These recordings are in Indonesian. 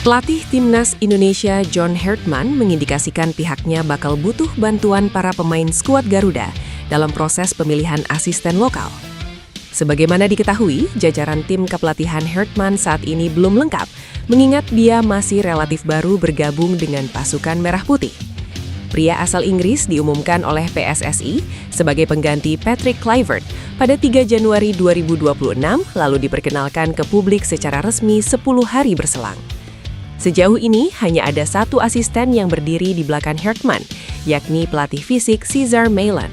Pelatih Timnas Indonesia John Hartman mengindikasikan pihaknya bakal butuh bantuan para pemain skuad Garuda dalam proses pemilihan asisten lokal. Sebagaimana diketahui, jajaran tim kepelatihan Hartman saat ini belum lengkap, mengingat dia masih relatif baru bergabung dengan pasukan Merah Putih. Pria asal Inggris diumumkan oleh PSSI sebagai pengganti Patrick Kluivert pada 3 Januari 2026, lalu diperkenalkan ke publik secara resmi 10 hari berselang. Sejauh ini, hanya ada satu asisten yang berdiri di belakang Hartman, yakni pelatih fisik Cesar Millan.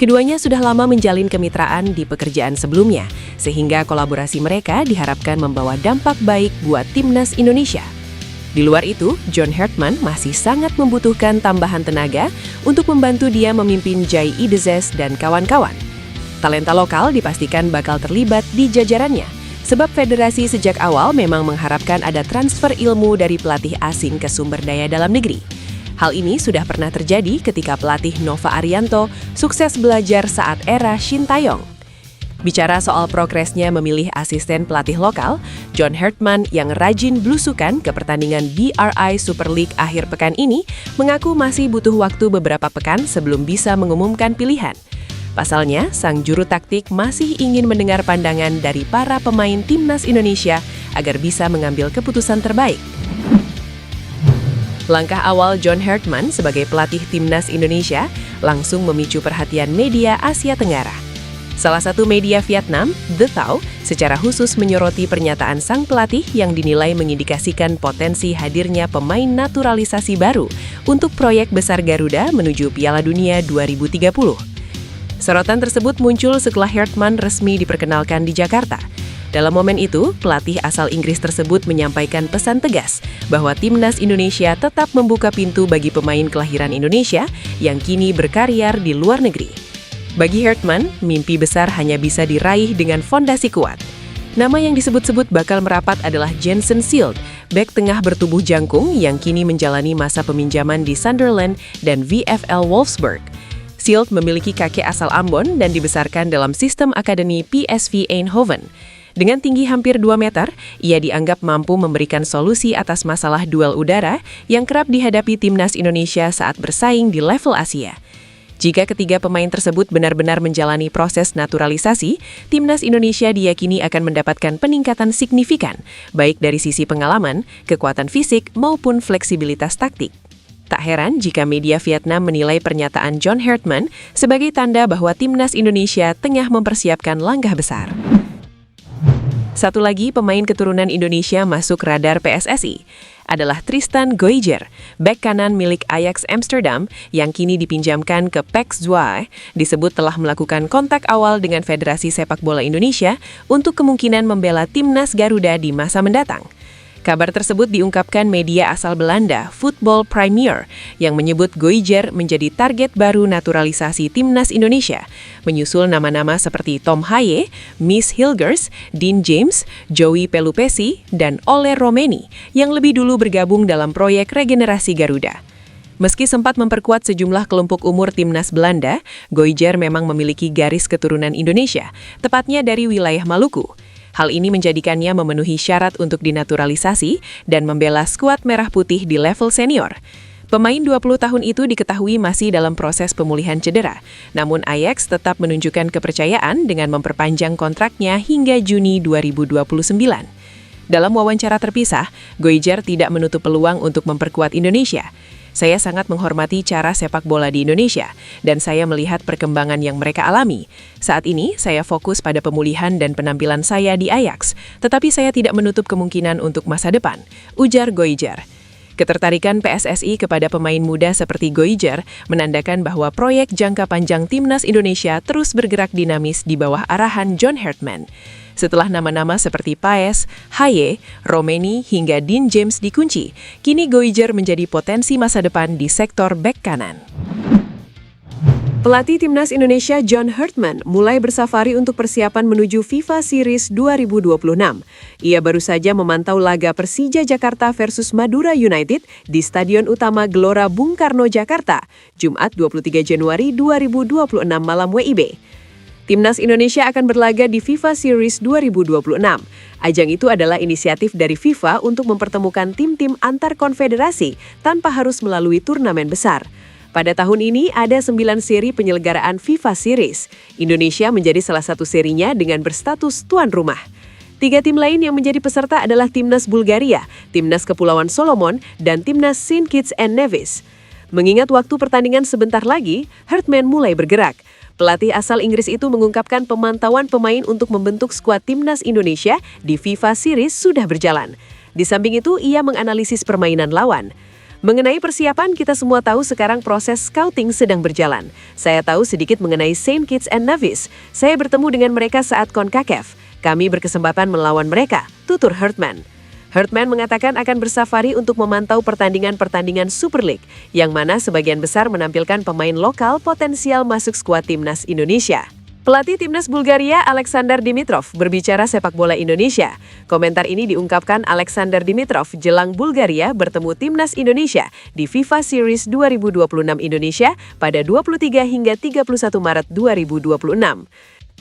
Keduanya sudah lama menjalin kemitraan di pekerjaan sebelumnya, sehingga kolaborasi mereka diharapkan membawa dampak baik buat Timnas Indonesia. Di luar itu, John Hartman masih sangat membutuhkan tambahan tenaga untuk membantu dia memimpin Jai Idezes dan kawan-kawan. Talenta lokal dipastikan bakal terlibat di jajarannya, sebab federasi sejak awal memang mengharapkan ada transfer ilmu dari pelatih asing ke sumber daya dalam negeri. Hal ini sudah pernah terjadi ketika pelatih Nova Arianto sukses belajar saat era Shin Taeyong. Bicara soal progresnya memilih asisten pelatih lokal, John Hartman yang rajin blusukan ke pertandingan BRI Super League akhir pekan ini mengaku masih butuh waktu beberapa pekan sebelum bisa mengumumkan pilihan. Pasalnya, sang juru taktik masih ingin mendengar pandangan dari para pemain Timnas Indonesia agar bisa mengambil keputusan terbaik. Langkah awal John Hartman sebagai pelatih Timnas Indonesia langsung memicu perhatian media Asia Tenggara. Salah satu media Vietnam, The Thao, secara khusus menyoroti pernyataan sang pelatih yang dinilai mengindikasikan potensi hadirnya pemain naturalisasi baru untuk proyek besar Garuda menuju Piala Dunia 2030. Sorotan tersebut muncul setelah Hartman resmi diperkenalkan di Jakarta. Dalam momen itu, pelatih asal Inggris tersebut menyampaikan pesan tegas bahwa Timnas Indonesia tetap membuka pintu bagi pemain kelahiran Indonesia yang kini berkaryar di luar negeri. Bagi Hartman, mimpi besar hanya bisa diraih dengan fondasi kuat. Nama yang disebut-sebut bakal merapat adalah Jensen Seelt, bek tengah bertubuh jangkung yang kini menjalani masa peminjaman di Sunderland dan VfL Wolfsburg. Seelt memiliki kakek asal Ambon dan dibesarkan dalam sistem akademi PSV Eindhoven. Dengan tinggi hampir 2 meter, ia dianggap mampu memberikan solusi atas masalah duel udara yang kerap dihadapi Timnas Indonesia saat bersaing di level Asia. Jika ketiga pemain tersebut benar-benar menjalani proses naturalisasi, Timnas Indonesia diyakini akan mendapatkan peningkatan signifikan, baik dari sisi pengalaman, kekuatan fisik, maupun fleksibilitas taktik. Tak heran jika media Vietnam menilai pernyataan John Hartman sebagai tanda bahwa Timnas Indonesia tengah mempersiapkan langkah besar. Satu lagi pemain keturunan Indonesia masuk radar PSSI adalah Tristan Goijer, bek kanan milik Ajax Amsterdam yang kini dipinjamkan ke PEC Zwolle, disebut telah melakukan kontak awal dengan Federasi Sepak Bola Indonesia untuk kemungkinan membela Timnas Garuda di masa mendatang. Kabar tersebut diungkapkan media asal Belanda, Football Premier, yang menyebut Goijer menjadi target baru naturalisasi Timnas Indonesia, menyusul nama-nama seperti Tom Haye, Miss Hilgers, Dean James, Joey Pelupesi, dan Ole Romeni, yang lebih dulu bergabung dalam proyek regenerasi Garuda. Meski sempat memperkuat sejumlah kelompok umur Timnas Belanda, Goijer memang memiliki garis keturunan Indonesia, tepatnya dari wilayah Maluku. Hal ini menjadikannya memenuhi syarat untuk dinaturalisasi dan membela skuad Merah Putih di level senior. Pemain 20 tahun itu diketahui masih dalam proses pemulihan cedera, namun Ajax tetap menunjukkan kepercayaan dengan memperpanjang kontraknya hingga Juni 2029. Dalam wawancara terpisah, Goijer tidak menutup peluang untuk memperkuat Indonesia. Saya sangat menghormati cara sepak bola di Indonesia, dan saya melihat perkembangan yang mereka alami. Saat ini, saya fokus pada pemulihan dan penampilan saya di Ajax, tetapi saya tidak menutup kemungkinan untuk masa depan, ujar Goijer. Ketertarikan PSSI kepada pemain muda seperti Goijer menandakan bahwa proyek jangka panjang Timnas Indonesia terus bergerak dinamis di bawah arahan John Hartman. Setelah nama-nama seperti Paes, Haye, Romeni, hingga Dean James dikunci, kini Goijer menjadi potensi masa depan di sektor bek kanan. Pelatih Timnas Indonesia John Hartman mulai bersafari untuk persiapan menuju FIFA Series 2026. Ia baru saja memantau laga Persija Jakarta versus Madura United di Stadion Utama Gelora Bung Karno, Jakarta, Jumat 23 Januari 2026 malam WIB. Timnas Indonesia akan berlaga di FIFA Series 2026. Ajang itu adalah inisiatif dari FIFA untuk mempertemukan tim-tim antar konfederasi tanpa harus melalui turnamen besar. Pada tahun ini ada 9 seri penyelenggaraan FIFA Series. Indonesia menjadi salah satu serinya dengan berstatus tuan rumah. 3 tim lain yang menjadi peserta adalah Timnas Bulgaria, Timnas Kepulauan Solomon, dan Timnas Saint Kitts and Nevis. Mengingat waktu pertandingan sebentar lagi, Herdman mulai bergerak. Pelatih asal Inggris itu mengungkapkan pemantauan pemain untuk membentuk skuad Timnas Indonesia di FIFA Series sudah berjalan. Di samping itu, ia menganalisis permainan lawan. Mengenai persiapan, kita semua tahu sekarang proses scouting sedang berjalan. Saya tahu sedikit mengenai Saint Kitts and Nevis. Saya bertemu dengan mereka saat CONCACAF. Kami berkesempatan melawan mereka, tutur Herdman. Herdman mengatakan akan bersafari untuk memantau pertandingan-pertandingan Super League, yang mana sebagian besar menampilkan pemain lokal potensial masuk skuad Timnas Indonesia. Pelatih Timnas Bulgaria Alexander Dimitrov berbicara sepak bola Indonesia. Komentar ini diungkapkan Alexander Dimitrov jelang Bulgaria bertemu Timnas Indonesia di FIFA Series 2026 Indonesia pada 23 hingga 31 Maret 2026.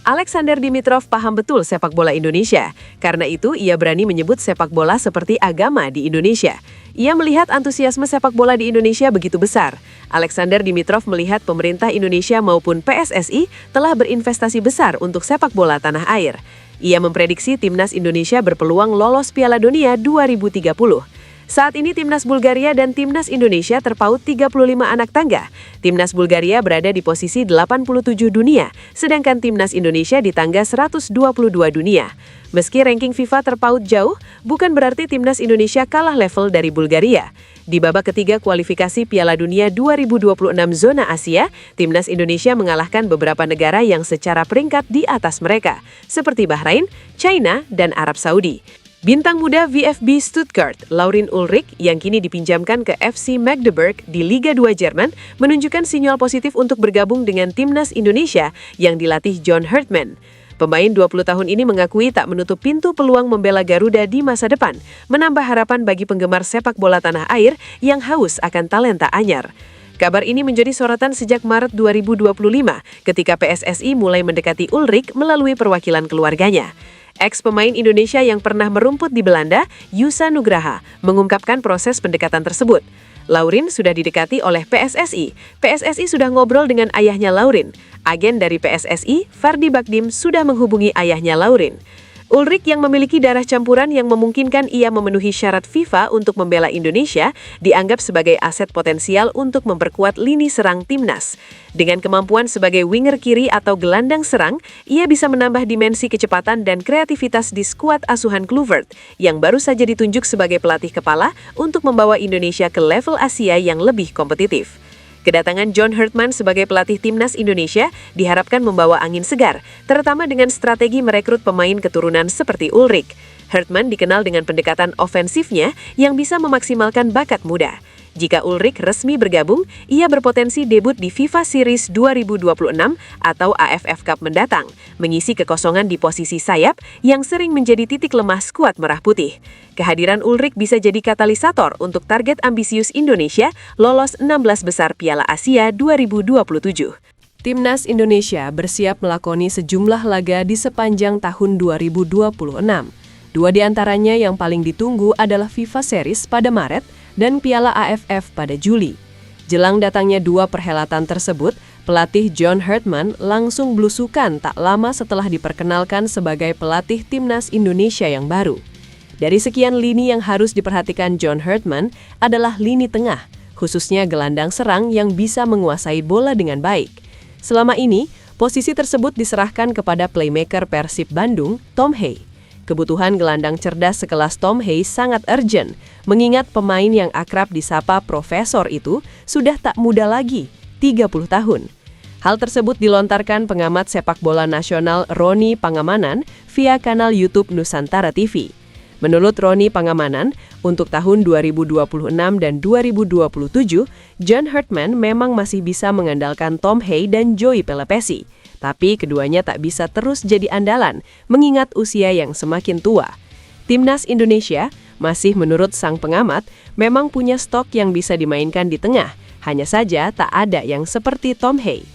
Alexander Dimitrov paham betul sepak bola Indonesia. Karena itu, ia berani menyebut sepak bola seperti agama di Indonesia. Ia melihat antusiasme sepak bola di Indonesia begitu besar. Alexander Dimitrov melihat pemerintah Indonesia maupun PSSI telah berinvestasi besar untuk sepak bola tanah air. Ia memprediksi Timnas Indonesia berpeluang lolos Piala Dunia 2030. Saat ini Timnas Bulgaria dan Timnas Indonesia terpaut 35 anak tangga. Timnas Bulgaria berada di posisi 87 dunia, sedangkan Timnas Indonesia di tangga 122 dunia. Meski ranking FIFA terpaut jauh, bukan berarti Timnas Indonesia kalah level dari Bulgaria. Di babak ketiga kualifikasi Piala Dunia 2026 zona Asia, Timnas Indonesia mengalahkan beberapa negara yang secara peringkat di atas mereka, seperti Bahrain, China, dan Arab Saudi. Bintang muda VfB Stuttgart, Laurin Ulrich, yang kini dipinjamkan ke FC Magdeburg di Liga 2 Jerman, menunjukkan sinyal positif untuk bergabung dengan Timnas Indonesia yang dilatih John Herdman. Pemain 20 tahun ini mengakui tak menutup pintu peluang membela Garuda di masa depan, menambah harapan bagi penggemar sepak bola tanah air yang haus akan talenta anyar. Kabar ini menjadi sorotan sejak Maret 2025 ketika PSSI mulai mendekati Ulrich melalui perwakilan keluarganya. Ex-pemain Indonesia yang pernah merumput di Belanda, Yusa Nugraha, mengungkapkan proses pendekatan tersebut. Laurin sudah didekati oleh PSSI. PSSI sudah ngobrol dengan ayahnya Laurin. Agen dari PSSI, Fardi Bakdim, sudah menghubungi ayahnya Laurin. Ulrich yang memiliki darah campuran yang memungkinkan ia memenuhi syarat FIFA untuk membela Indonesia dianggap sebagai aset potensial untuk memperkuat lini serang Timnas. Dengan kemampuan sebagai winger kiri atau gelandang serang, ia bisa menambah dimensi kecepatan dan kreativitas di skuad asuhan Kluivert yang baru saja ditunjuk sebagai pelatih kepala untuk membawa Indonesia ke level Asia yang lebih kompetitif. Kedatangan John Herdman sebagai pelatih Timnas Indonesia diharapkan membawa angin segar, terutama dengan strategi merekrut pemain keturunan seperti Ulrich. Herdman dikenal dengan pendekatan ofensifnya yang bisa memaksimalkan bakat muda. Jika Ulrich resmi bergabung, ia berpotensi debut di FIFA Series 2026 atau AFF Cup mendatang, mengisi kekosongan di posisi sayap yang sering menjadi titik lemah skuad Merah Putih. Kehadiran Ulrich bisa jadi katalisator untuk target ambisius Indonesia lolos 16 besar Piala Asia 2027. Timnas Indonesia bersiap melakoni sejumlah laga di sepanjang tahun 2026. Dua di antaranya yang paling ditunggu adalah FIFA Series pada Maret dan Piala AFF pada Juli. Jelang datangnya dua perhelatan tersebut, pelatih John Herdman langsung blusukan tak lama setelah diperkenalkan sebagai pelatih Timnas Indonesia yang baru. Dari sekian lini yang harus diperhatikan John Herdman adalah lini tengah, khususnya gelandang serang yang bisa menguasai bola dengan baik. Selama ini, posisi tersebut diserahkan kepada playmaker Persib Bandung, Tom Hay. Kebutuhan gelandang cerdas sekelas Tom Hay sangat urgent, mengingat pemain yang akrab disapa Profesor itu sudah tak muda lagi, 30 tahun. Hal tersebut dilontarkan pengamat sepak bola nasional Roni Pangamanan via kanal YouTube Nusantara TV. Menurut Roni Pangamanan, untuk tahun 2026 dan 2027, John Herdman memang masih bisa mengandalkan Tom Hay dan Joey Pelepesi. Tapi keduanya tak bisa terus jadi andalan, mengingat usia yang semakin tua. Timnas Indonesia, masih menurut sang pengamat, memang punya stok yang bisa dimainkan di tengah, hanya saja tak ada yang seperti Tom Hay.